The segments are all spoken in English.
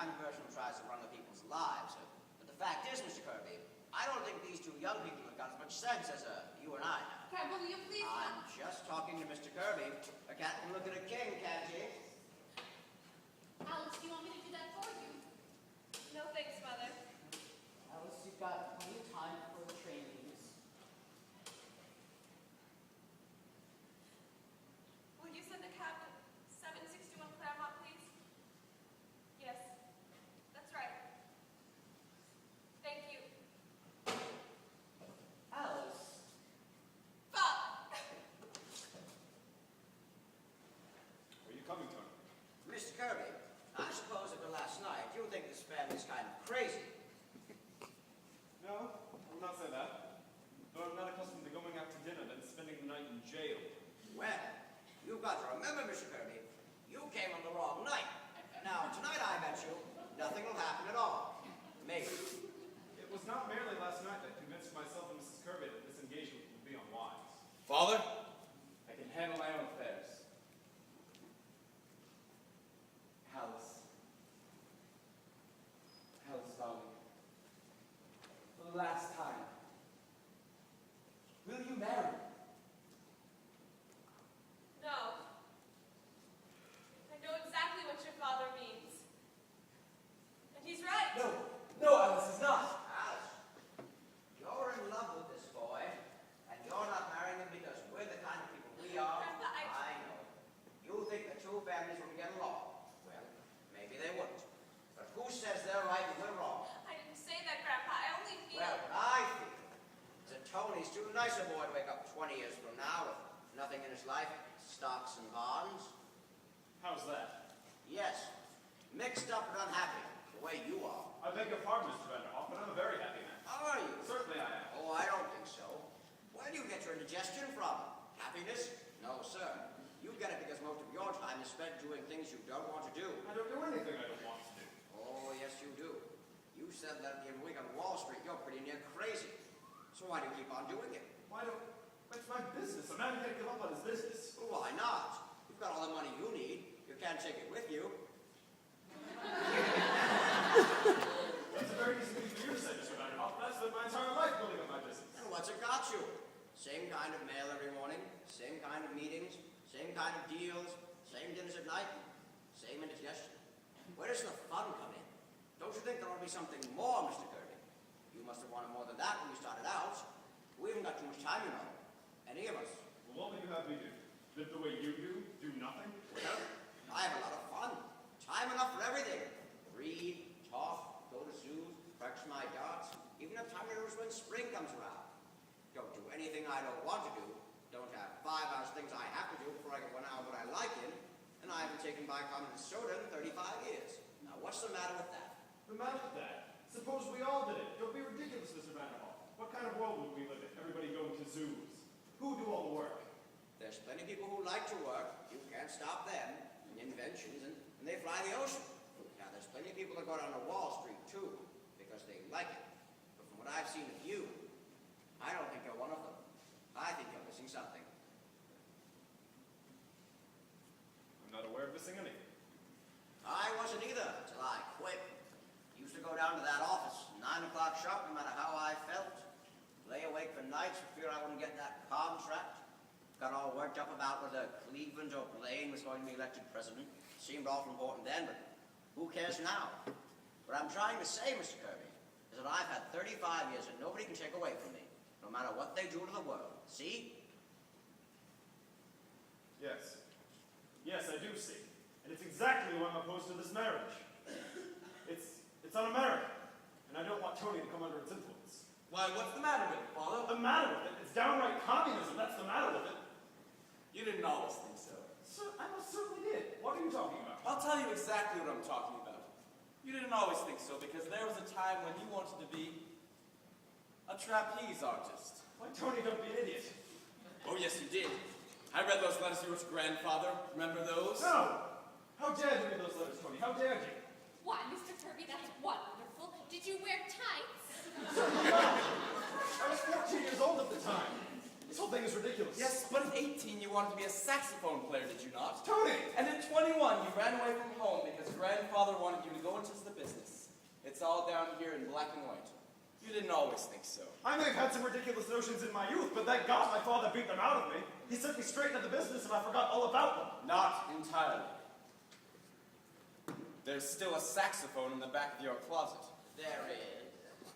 kind of person who tries to run other people's lives. But the fact is, Mr. Kirby, I don't think these two young people have got as much sense as you and I have. Grandpa, will you please I'm just talking to Mr. Kirby. A cat can look at a king, can't she? Alice, do you want me to do that for you? No thanks, Mother. Alice, you've got plenty of time before the train leaves. Will you send a cab to 761 Claremont, please? Yes, that's right. Thank you. Alice, Bob! Where are you coming, Tony? Mr. Kirby, I suppose after last night, you think this family's kind of crazy. No, I will not say that. Though I'm not accustomed to going out to dinner and spending the night in jail. Well, you've got to remember, Mr. Kirby, you came on the wrong night. Now, tonight, I bet you, nothing will happen at all. Maybe. It was not merely last night that convinced myself and Mrs. Kirby that this engagement would be unwise. Father, I can handle my own affairs. Alice. Alice, darling. For the last time. Will you marry me? No. I know exactly what your father means. And he's right. No, no, Alice is not. Alice, you're in love with this boy, and you're not marrying him because we're the kind of people we are. Grandpa, I know. You think the two families will get along. Well, maybe they wouldn't. But who says they're right and we're wrong? I didn't say that, Grandpa. I only feel... Well, I feel that Tony's too nice a boy to wake up 20 years from now with nothing in his life, stocks and bonds. How's that? Yes, mixed up and unhappy, the way you are. I beg your pardon, Mr. Vanderhoff, but I'm a very happy man. Are you? Certainly I am. Oh, I don't think so. Where do you get your indigestion from? Happiness? No, sir. You get it because most of your time is spent doing things you don't want to do. I don't do anything I don't want to do. Oh, yes, you do. You said that in a week on Wall Street, you're pretty near crazy. So why do you keep on doing it? Why don't... It's my business. A man can't give up on his business. Well, why not? You've got all the money you need. You can't take it with you. That's a very easy thing for you to say, Mr. Vanderhoff. That's been my entire life building up my business. And what's it got you? Same kind of mail every morning, same kind of meetings, same kind of deals, same dinners at night, same indigestion. Where does the fun come in? Don't you think there ought to be something more, Mr. Kirby? You must have wanted more than that when you started out. We haven't got too much time, you know. Any of us. Well, what will you have me do? Live the way you do nothing? Well, I have a lot of fun. Time enough for everything. Read, talk, go to zoos, practice my darts, even have time to notice when spring comes around. Don't do anything I don't want to do. Don't have 5 hours things I have to do before I get 1 hour what I like in. And I haven't taken bicarbonate soda in 35 years. Now, what's the matter with that? The matter with that? Suppose we all did it. Don't be ridiculous, Mr. Vanderhoff. What kind of world would we live in? Everybody going to zoos. Who do all the work? There's plenty of people who like to work. You can't stop them. Inventions, and they fly the ocean. Now, there's plenty of people that go down to Wall Street, too, because they like it. But from what I've seen of you, I don't think you're one of them. I think you're missing something. I'm not aware of missing anything. I wasn't either until I quit. Used to go down to that office, 9 o'clock sharp, no matter how I felt. Lay awake for nights for fear I wouldn't get that contract. Got all worked up about whether Cleveland or Blaine was going to be elected president. Seemed awful important then, but who cares now? What I'm trying to say, Mr. Kirby, is that I've had 35 years that nobody can take away from me, no matter what they do to the world. See? Yes. Yes, I do see. And it's exactly why I'm opposed to this marriage. It's un-American, and I don't want Tony to come under its influence. Why, what's the matter with it, Father? The matter with it? It's downright communism. That's the matter with it. You didn't always think so. Sir, I most certainly did. What are you talking about? I'll tell you exactly what I'm talking about. You didn't always think so because there was a time when you wanted to be a trapeze artist. Why, Tony, don't be an idiot. Oh, yes, you did. I read those letters you wrote to grandfather. Remember those? No! How dare you read those letters, Tony? How dare you? Why, Mr. Kirby, that's wonderful. Did you wear tights? Certainly not. I was 14 years old at the time. This whole thing is ridiculous. Yes, but at 18 you wanted to be a saxophone player, did you not? Tony! And at 21 you ran away from home because grandfather wanted you to go into the all down here in black and white. You didn't always think so. I may have had some ridiculous notions in my youth, but thank God my father beat them out of me. He sent me straight into the business and I forgot all about them. Not entirely. There's still a saxophone in the back of your closet. There is.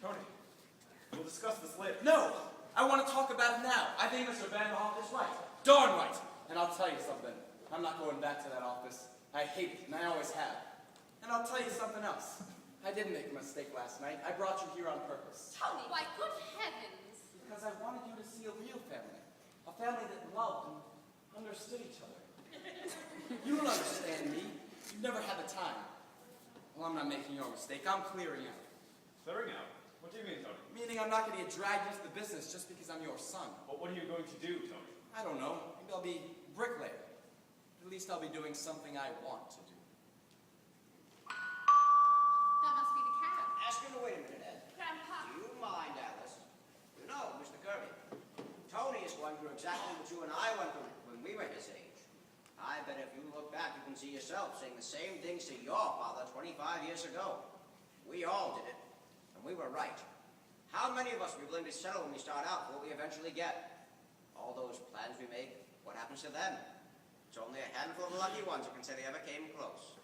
Tony, we'll discuss this later. No! I want to talk about it now. I think Mr. Vanderhoff is right. Darn right! And I'll tell you something. I'm not going back to that office. I hate it, and I always have. And I'll tell you something else. I did make a mistake last night. I brought you here on purpose. Tony, why, good heavens. Because I wanted you to see a real family. A family that loved and understood each other. You don't understand me. You've never had the time. Well, I'm not making your mistake. I'm clearing out. Clearing out? What do you mean, Tony? Meaning I'm not going to get dragged into the business just because I'm your son. But what are you going to do, Tony? I don't know. Maybe I'll be bricklayer. At least I'll be doing something I want to do. That must be the cab. Ask him to wait a minute, Ed. Grandpa. Do you mind, Alice? You know, Mr. Kirby, Tony is going through exactly what you and I went through when we were his age. I bet if you look back, you can see yourself saying the same things to your father 25 years ago. We all did it, and we were right. How many of us are willing to settle when we start out for what we eventually get? All those plans we make, what happens to them? It's only a handful of lucky ones who can say they ever came close.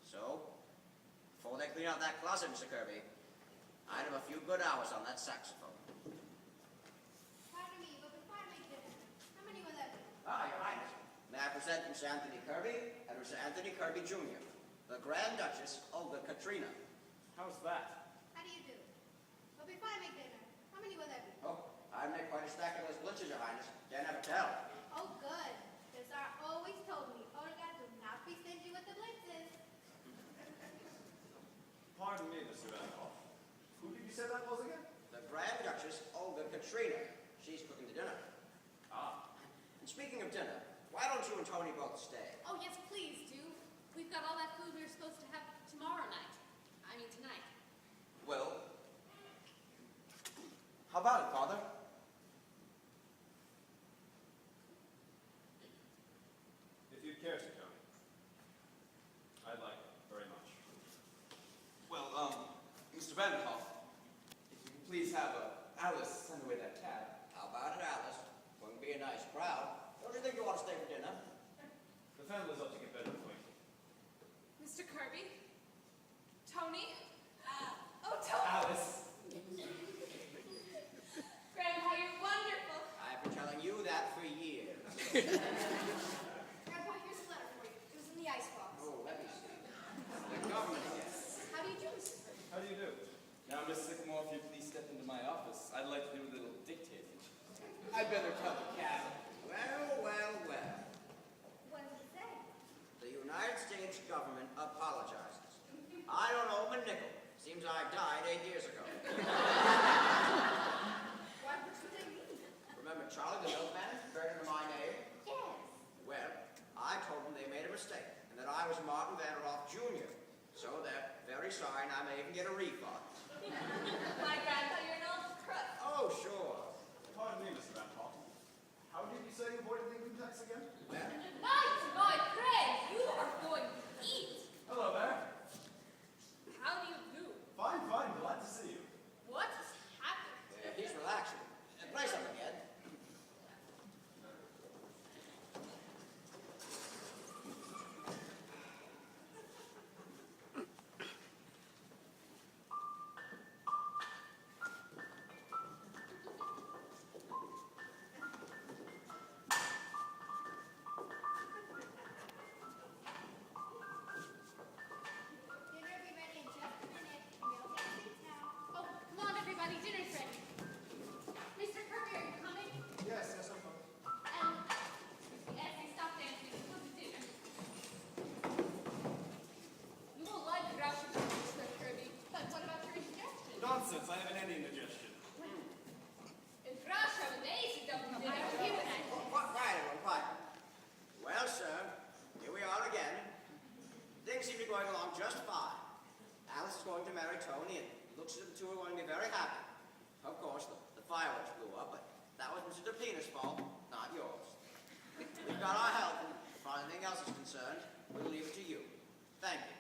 So, before they clean out that closet, Mr. Kirby, I'd have a few good hours on that saxophone. Pardon me, but before I make dinner, how many will that be? Your Highness, may I present Mr. Anthony Kirby and Mr. Anthony Kirby Jr., the Grand Duchess Olga Katrina. How's that? How do you do? But before I make dinner, how many will that be? Oh, I'd make quite a stack of those blintzes, Your Highness. Can't ever tell. Oh, good. The Tsar always told me, Olga, do not be stingy with the blitzes. Pardon me, Mr. Vanderhoff. Who did you say that was again? The Grand Duchess Olga Katrina. She's cooking the dinner. Ah. And speaking of dinner, why don't you and Tony both stay? Oh, yes, please do. We've got all that food we were supposed to have tomorrow night. I mean, tonight. Well, how about it, Father? If you'd care to, Tony. I'd like it very much. Well, Mr. Vanderhoff, if you can please have Alice send away that cab. How about it, Alice? Wouldn't be a nice crowd. Don't you think you want to stay for dinner? The families ought to get better acquainted. Mr. Kirby? Tony? Oh, Tony! Alice! Grandpa, you're wonderful. I've been telling you that for years. Grandpa, here's a letter for you. It was in the icebox. Oh, let me see. The government again. How do you do, Mr. Kirby? How do you do? Now, Miss Sycamore, if you please step into my office, I'd like to do a little dictating. I'd better tell the cab. Well, well, well. What does it say? The United States government apologizes. I don't owe him a nickel. Seems I died 8 years ago. Why, what do they mean? Remember Charlie the milkman buried under my name? Yes. Well, I told them they made a mistake and that I was Martin Vanderhoff Jr. So they're very sorry and I may even get a refund. My grandpa, you're an old crook. Oh, sure. Pardon me, Mr. Vanderhoff. How did you say you avoided the income tax again? Well, My Craig, you are going to eat. Hello there. How do you do? Fine, fine. Glad to see you. What has happened? he's relaxing. Play something, Ed. Dinner will be ready in just a minute. We'll take seats now. Oh, come on, everybody. Dinner's ready. Mr. Kirby, are you coming? Yes, yes, I'm coming. Effie, stop dancing. Look at dinner. You won't like Groucho, Mr. Kirby. But what about your indigestion? Nonsense. I haven't any indigestion. And Groucho and Daisy don't know how to give it. Quiet, everyone, quiet. Well, sir, here we are again. Things seem to be going along just fine. Alice is going to marry Tony, and it looks as if the two are going to be very happy. Of course, the fireworks blew up, but that was Mr. DePina's fault, not yours. We've got our help, and as far as anything else is concerned, we'll leave it to you. Thank you.